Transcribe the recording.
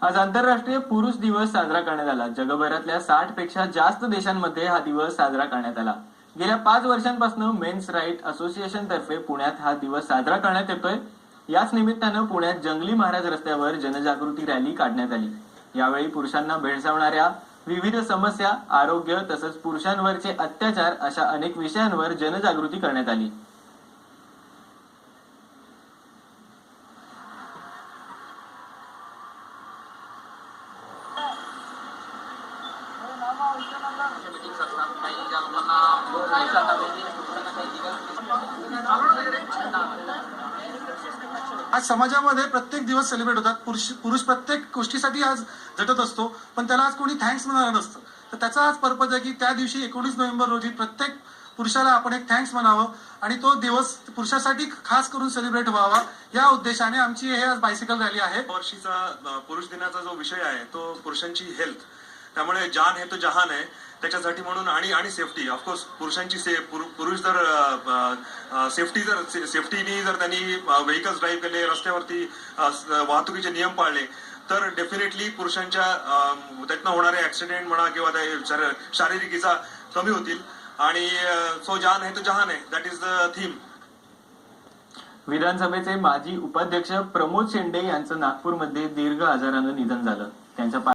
आज आंतरराष्ट्रीय पुरुष दिवस साजरा करण्यात आला। जगभरातल्या 60 पेक्षा जास्त देशांमध्ये हा दिवस साजरा करण्यात आला। गेल्या 5 वर्षांपासून मेन्स राईट असोसिएशन तर्फे पुण्यात हा दिवस साजरा करण्यात येतोय। याच निमित्तानं पुण्यात जंगली महाराज रस्त्यावर जनजागृती रॅली काढण्यात आली। यावेळी पुरुषांना भेडसावणाऱ्या विविध समस्या, आरोग्य तसंच पुरुषांवरचे अत्याचार अशा अनेक विषयांवर जनजागृती करण्यात आली। आज समाजामध्ये प्रत्येक दिवस सेलिब्रेट होतात। पुरुष प्रत्येक गोष्टीसाठी आज झटत असतो, पण त्याला आज कोणी थँक्स म्हणायला नसतं। तर त्याचा आज पर्पज आहे की त्या दिवशी 19 नोव्हेंबर रोजी प्रत्येक पुरुषाला आपण एक थँक्स म्हणावं आणि तो दिवस पुरुषासाठी खास करून सेलिब्रेट व्हावा या उद्देशाने आमची हे आज बायसिकल रॅली आहे। वर्षीचा पुरुष दिनाचा जो विषय आहे तो पुरुषांची हेल्थ, त्यामुळे जान है तो जहान आहे त्याच्यासाठी म्हणून आणि सेफ्टी ऑफकोर्स पुरुषांची पुरुष जर सेफ्टीनी जर त्यांनी व्हेकल्स ड्राईव्ह केले, रस्त्यावरती वाहतुकीचे नियम पाळले तर डेफिनेटली पुरुषांच्या त्यातनं होणारे ऍक्सिडेंट म्हणा किंवा शारीरिक इजा कमी होतील आणि सो जान है तो जहान आहे, दॅट इज द थीम। विधानसभेचे माजी उपाध्यक्ष प्रमोद शेंडे यांचं नागपूरमध्ये दीर्घ आजारानं निधन झालं। त्यांच्या